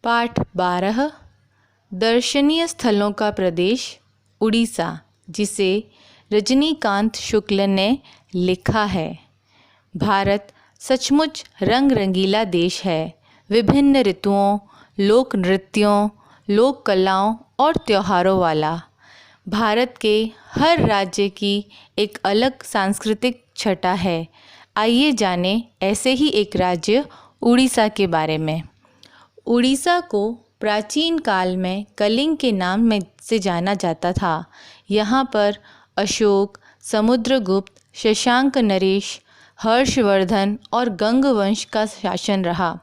पाठ 12 दर्शनीय स्थलों का प्रदेश उड़ीसा, जिसे रजनीकांत शुक्ल ने लिखा है। भारत सचमुच रंग रंगीला देश है। विभिन्न ऋतुओं, लोक नृत्यों, लोक कलाओं और त्योहारों वाला। भारत के हर राज्य की एक अलग सांस्कृतिक छटा है। आइए जाने ऐसे ही एक राज्य उड़ीसा के बारे में। उड़ीसा को प्राचीन काल में कलिंग के नाम में से जाना जाता था। यहाँ पर अशोक, समुद्रगुप्त, शशांक नरेश, हर्षवर्धन और गंग वंश का शासन रहा।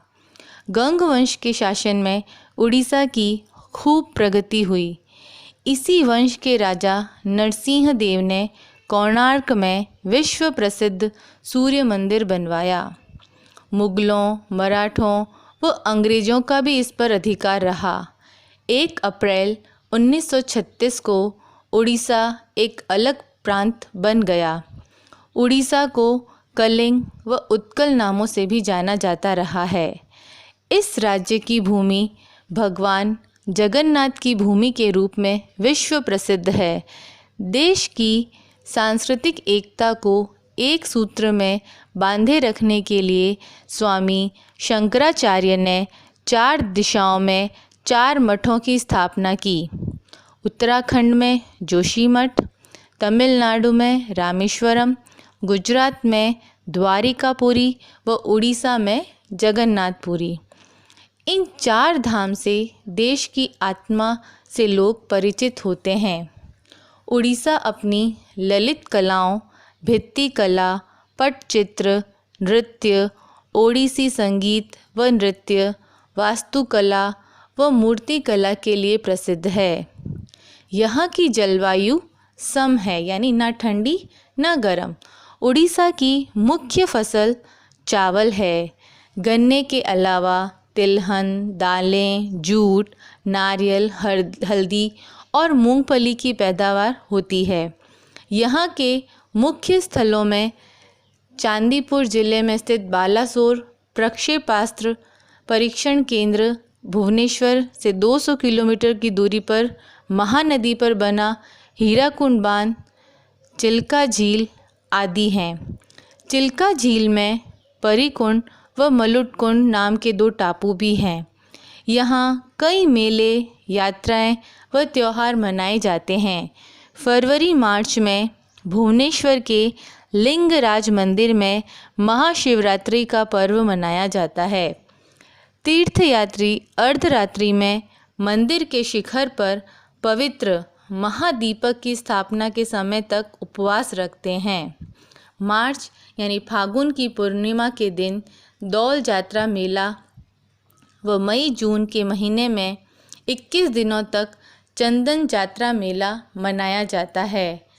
गंग वंश के शासन में उड़ीसा की खूब प्रगति हुई। इसी वंश के राजा नरसिंह देव ने कोणार्क में विश्व प्रसिद्ध सूर्य मंदिर बनवाया। मुगलों, मराठों व अंग्रेज़ों का भी इस पर अधिकार रहा। 1 अप्रैल 1936 को उड़ीसा एक अलग प्रांत बन गया। उड़ीसा को कलिंग व उत्कल नामों से भी जाना जाता रहा है। इस राज्य की भूमि भगवान जगन्नाथ की भूमि के रूप में विश्व प्रसिद्ध है। देश की सांस्कृतिक एकता को एक सूत्र में बांधे रखने के लिए स्वामी शंकराचार्य ने 4 दिशाओं में 4 मठों की स्थापना की। उत्तराखंड में जोशीमठ, तमिलनाडु में रामेश्वरम, गुजरात में द्वारिकापुरी व उड़ीसा में जगन्नाथपुरी। इन 4 धाम से देश की आत्मा से लोग परिचित होते हैं। उड़ीसा अपनी ललित कलाओं, भित्ति कला, पटचित्र, नृत्य, ओडिसी संगीत व नृत्य, वास्तुकला व मूर्तिकला के लिए प्रसिद्ध है। यहाँ की जलवायु सम है, यानी ना ठंडी ना गर्म। उड़ीसा की मुख्य फसल चावल है। गन्ने के अलावा तिलहन, दालें, जूट, नारियल, हल्दी और मूंगफली की पैदावार होती है। यहाँ के मुख्य स्थलों में चांदीपुर जिले में स्थित बालासोर प्रक्षेपास्त्र परीक्षण केंद्र, भुवनेश्वर से 200 किलोमीटर की दूरी पर महानदी पर बना हीराकुंड बांध, चिल्का झील आदि हैं। चिल्का झील में परीकुंड व मलुटकुंड नाम के 2 टापू भी हैं। यहाँ कई मेले, यात्राएं व त्यौहार मनाए जाते हैं। फरवरी-मार्च में भुवनेश्वर के लिंगराज मंदिर में महाशिवरात्रि का पर्व मनाया जाता है। तीर्थयात्री अर्धरात्रि में मंदिर के शिखर पर पवित्र महादीपक की स्थापना के समय तक उपवास रखते हैं। मार्च यानी फागुन की पूर्णिमा के दिन दौल जात्रा मेला व मई-जून के महीने में 21 दिनों तक चंदन जात्रा मेला मनाया जाता है।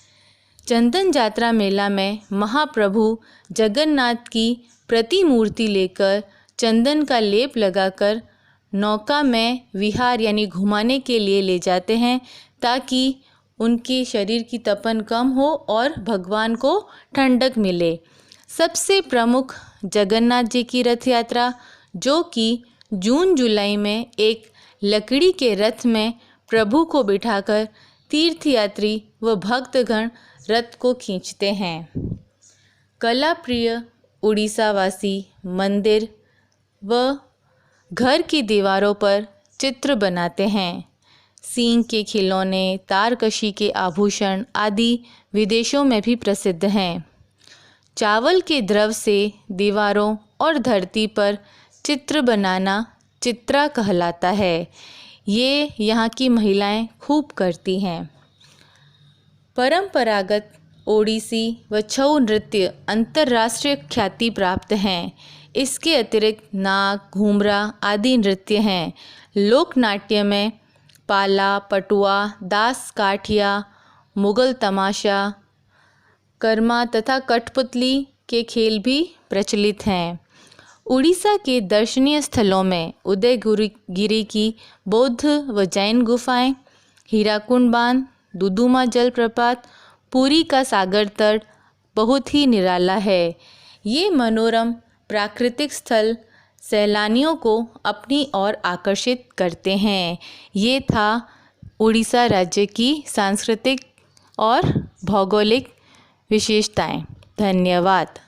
चंदन जात्रा मेला में महाप्रभु जगन्नाथ की प्रतिमूर्ति लेकर चंदन का लेप लगाकर नौका में विहार यानी घुमाने के लिए ले जाते हैं, ताकि उनके शरीर की तपन कम हो और भगवान को ठंडक मिले। सबसे प्रमुख जगन्नाथ जी की रथ यात्रा, जो कि जून-जुलाई में एक लकड़ी के रथ में प्रभु को बिठाकर तीर्थयात्री व भक्तगण रथ को खींचते हैं। कला प्रिय उड़ीसावासी मंदिर व घर की दीवारों पर चित्र बनाते हैं। सींग के खिलौने, तारकशी के आभूषण आदि विदेशों में भी प्रसिद्ध हैं। चावल के द्रव से दीवारों और धरती पर चित्र बनाना चित्रा कहलाता है। ये यहाँ की महिलाएं खूब करती हैं। परंपरागत ओडिसी व छऊ नृत्य अंतर्राष्ट्रीय ख्याति प्राप्त हैं। इसके अतिरिक्त नाग, घूमरा आदि नृत्य हैं। लोक नाट्य में पाला, पटुआ, दास काठिया, मुगल तमाशा, कर्मा तथा कठपुतली के खेल भी प्रचलित हैं। उड़ीसा के दर्शनीय स्थलों में उदयगिरी की बौद्ध व जैन गुफाएं, हीराकुंड बांध, दुदुमा जलप्रपात, पुरी का सागर तट बहुत ही निराला है। ये मनोरम प्राकृतिक स्थल सैलानियों को अपनी ओर आकर्षित करते हैं। ये था उड़ीसा राज्य की सांस्कृतिक और भौगोलिक विशेषताएं। धन्यवाद।